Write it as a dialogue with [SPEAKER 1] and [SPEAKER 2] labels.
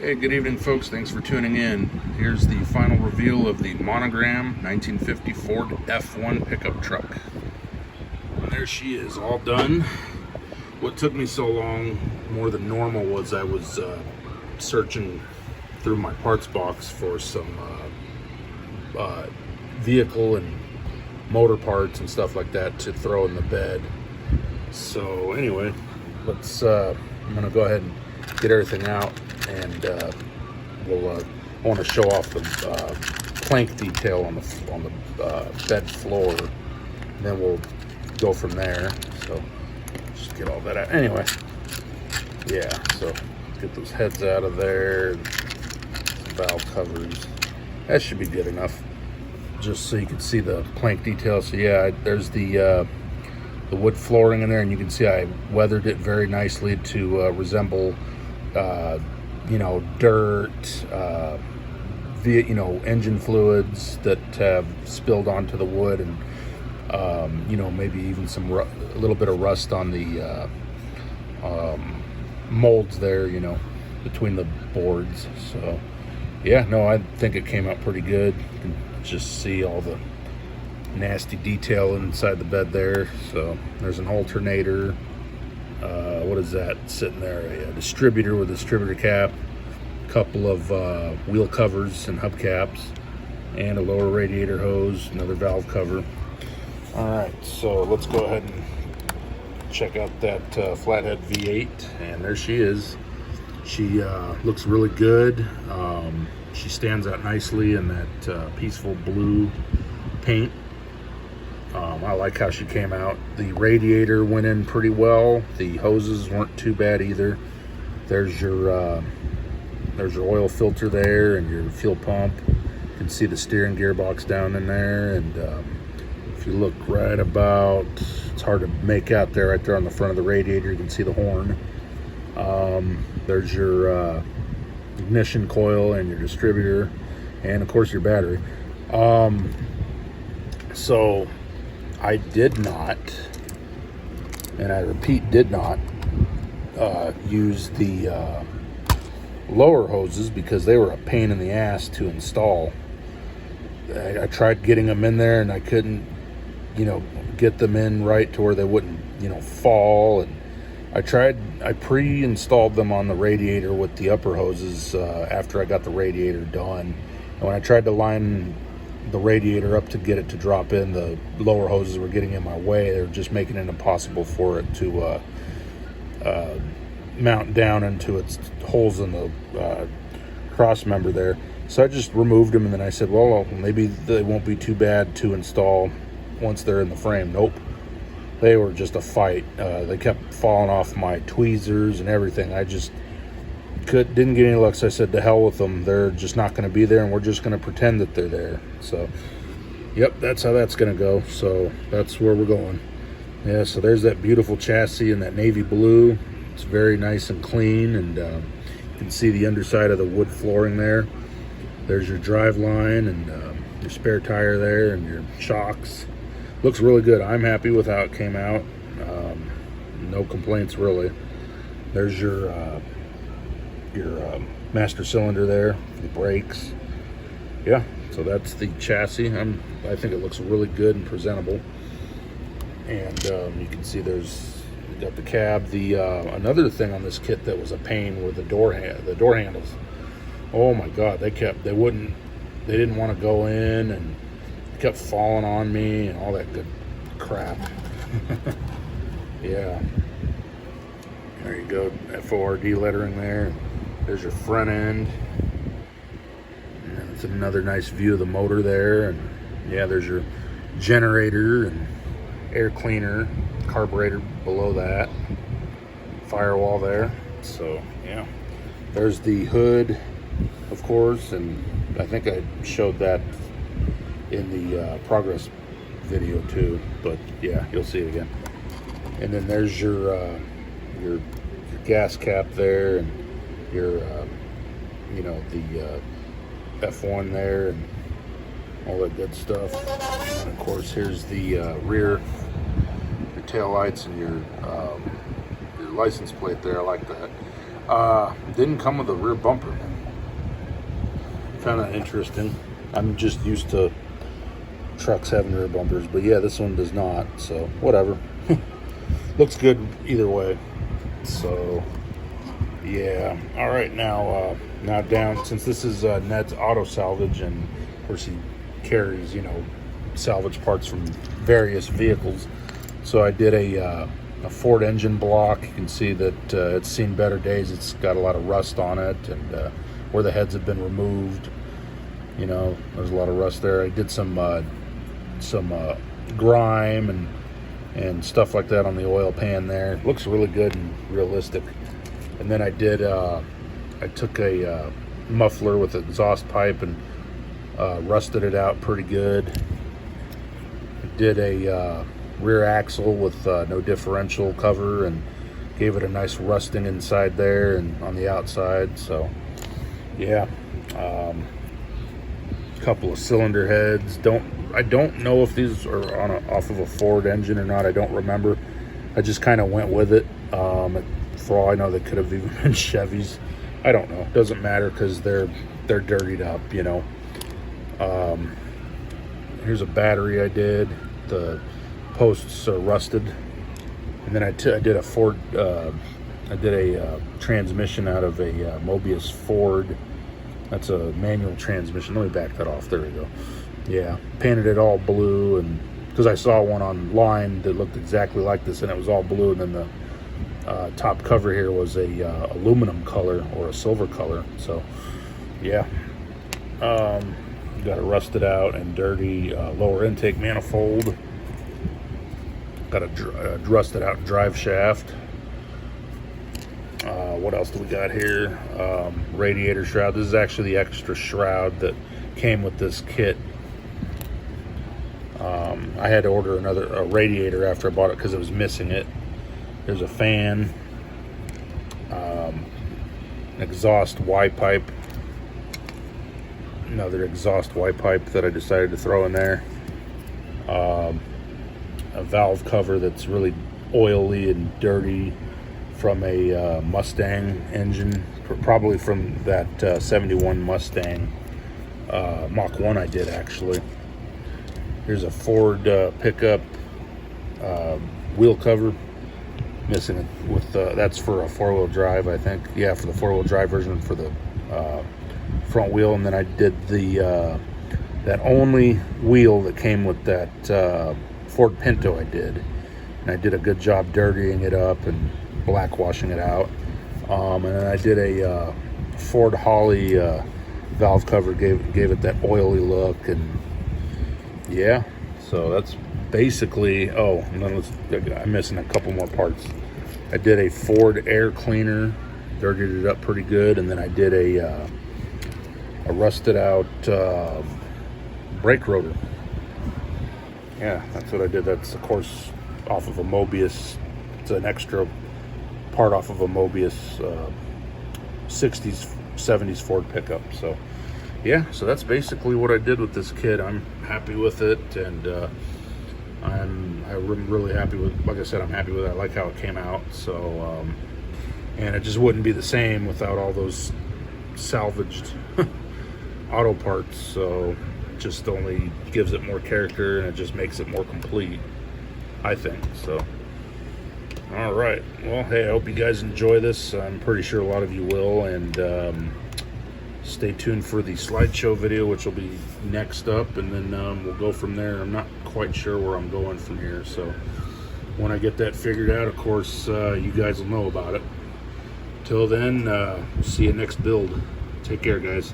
[SPEAKER 1] Hey, good evening, folks. Thanks for tuning in. Here's the final reveal of the Monogram 1950 Ford F1 pickup truck. And there she is, all done. What took me so long, more than normal, was I was searching through my parts box for some vehicle and motor parts and stuff like that to throw in the bed. So anyway, let's I'm gonna go ahead and get everything out, and I want to show off the plank detail on the bed floor, and then we'll go from there. So just get all that out. Anyway, yeah, so get those heads out of there, and valve covers. That should be good enough, just so you can see the plank detail. So yeah, there's the wood flooring in there, and you can see I weathered it very nicely to resemble dirt, engine fluids that have spilled onto the wood, and maybe even a little bit of rust on the molds there, between the boards. So yeah, no, I think it came out pretty good. You can just see all the nasty detail inside the bed there. So there's an alternator. What is that sitting there? A distributor with a distributor cap, a couple of wheel covers and hubcaps, and a lower radiator hose, another valve cover. All right, so let's go ahead and check out that flathead V8, and there she is. She looks really good. She stands out nicely in that peaceful blue paint. I like how she came out. The radiator went in pretty well. The hoses weren't too bad either. There's your oil filter there, and your fuel pump. You can see the steering gearbox down in there, and if you look right about, it's hard to make out there, right there on the front of the radiator, you can see the horn. There's your ignition coil and your distributor, and of course your battery. So I did not, and I repeat, did not use the lower hoses because they were a pain in the ass to install. I tried getting them in there, and I couldn't, get them in right to where they wouldn't, fall. And I pre-installed them on the radiator with the upper hoses after I got the radiator done. And when I tried to line the radiator up to get it to drop in, the lower hoses were getting in my way. They were just making it impossible for it to mount down into its holes in the cross member there. So I just removed them, and then I said, well, maybe they won't be too bad to install once they're in the frame. Nope, they were just a fight. They kept falling off my tweezers and everything. I just didn't get any luck, so I said, to hell with them. They're just not going to be there, and we're just going to pretend that they're there. So yep, that's how that's going to go. So that's where we're going. Yeah, so there's that beautiful chassis in that navy blue. It's very nice and clean, and you can see the underside of the wood flooring there. There's your drive line, and your spare tire there, and your shocks. Looks really good. I'm happy with how it came out. No complaints really. There's your master cylinder there, the brakes. Yeah, so that's the chassis. I think it looks really good and presentable. And you can see you got the cab. The another thing on this kit that was a pain were the door handles. Oh my God, they didn't want to go in, and kept falling on me and all that good crap. Yeah, there you go, FORD lettering there. There's your front end, and it's another nice view of the motor there. And yeah, there's your generator and air cleaner, carburetor below that, firewall there. So yeah, there's the hood, of course, and I think I showed that in the progress video too, but yeah, you'll see it again. And then there's your gas cap there, and your the F1 there, and all that good stuff. And of course, here's the rear, your tail lights, and your license plate there. I like that. Didn't come with a rear bumper. kind of interesting. I'm just used to trucks having rear bumpers, but yeah, this one does not, so whatever. Looks good either way. So yeah, all right, now down, since this is Ned's Auto Salvage, and of course he carries, you know, salvage parts from various vehicles. So I did a Ford engine block. You can see that it's seen better days. It's got a lot of rust on it, and where the heads have been removed, you know, there's a lot of rust there. I did some grime and stuff like that on the oil pan there. Looks really good and realistic. And then I did I took a muffler with an exhaust pipe and rusted it out pretty good. I did a rear axle with no differential cover and gave it a nice rusting inside there and on the outside. So yeah, couple of cylinder heads. I don't know if these are off of a Ford engine or not. I don't remember. I just kind of went with it. For all I know, they could have even been Chevys. I don't know. Doesn't matter because they're dirtied up, you know. Here's a battery I did. The posts are rusted. And then I did a Ford. I did a transmission out of a Mobius Ford. That's a manual transmission. Let me back that off. There we go. Yeah, painted it all blue, and because I saw one online that looked exactly like this, and it was all blue, and then the top cover here was a aluminum color or a silver color. So yeah, got a rusted out and dirty lower intake manifold. Got a rusted out drive shaft. What else do we got here? Radiator shroud. This is actually the extra shroud that came with this kit. I had to order a radiator after I bought it because it was missing it. There's a fan, an exhaust Y pipe, another exhaust Y pipe that I decided to throw in there, a valve cover that's really oily and dirty from a Mustang engine, probably from that 71 Mustang Mach 1 I did actually. Here's a Ford pickup wheel cover, missing it with that's for a four-wheel drive, I think. Yeah, for the four-wheel drive version for the front wheel. And then I did the that only wheel that came with that Ford Pinto I did, and I did a good job dirtying it up and black washing it out. And then I did a Ford Holly valve cover, gave it that oily look. And yeah, so that's basically. Oh, and then I'm missing a couple more parts. I did a Ford air cleaner, dirtied it up pretty good, and then I did a rusted out brake rotor. Yeah, that's what I did. That's of course off of a Mobius. It's an extra part off of a Mobius 60s 70s Ford pickup. So yeah, so that's basically what I did with this kit. I'm happy with it, and I'm really happy with, like I said, I'm happy with it. I like how it came out. So and it just wouldn't be the same without all those salvaged auto parts. So it just only gives it more character, and it just makes it more complete, I think. So all right, well, hey, I hope you guys enjoy this. I'm pretty sure a lot of you will, and stay tuned for the slideshow video, which will be next up, and then we'll go from there. I'm not quite sure where I'm going from here, so when I get that figured out, of course, you guys will know about it. Till then, see you next build. Take care, guys.